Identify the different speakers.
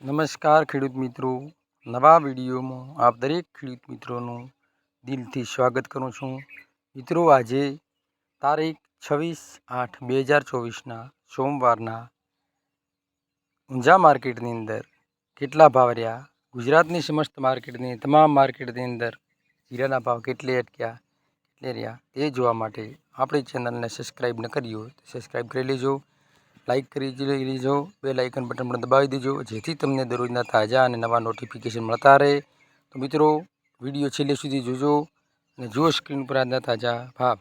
Speaker 1: નમસ્કાર ખેડૂત મિત્રો, નવા વિડીયોમાં આપ દરેક ખેડૂત મિત્રોનું દિલથી સ્વાગત કરું છું. મિત્રો, આજે તારીખ 26/8/2024ના સોમવારના ઊંઝા માર્કેટની અંદર કેટલા ભાવ રહ્યા, ગુજરાતની સમસ્ત માર્કેટની તમામ માર્કેટની અંદર જીરાના ભાવ કેટલે અટક્યા, કેટલે રહ્યા તે જોવા માટે આપણી ચેનલને સબસ્ક્રાઈબ ન કરી હોય તો સબસ્ક્રાઈબ કરી લેજો, લાઇક કરી લેજો, બેલ આઇકન બટન પણ દબાવી દેજો, જેથી તમને દરરોજના તાજા અને નવા નોટિફિકેશન મળતા રહે. તો મિત્રો, વિડીયો છેલ્લે સુધી જોજો અને જુઓ સ્ક્રીન પર આજના તાજા ભાવ.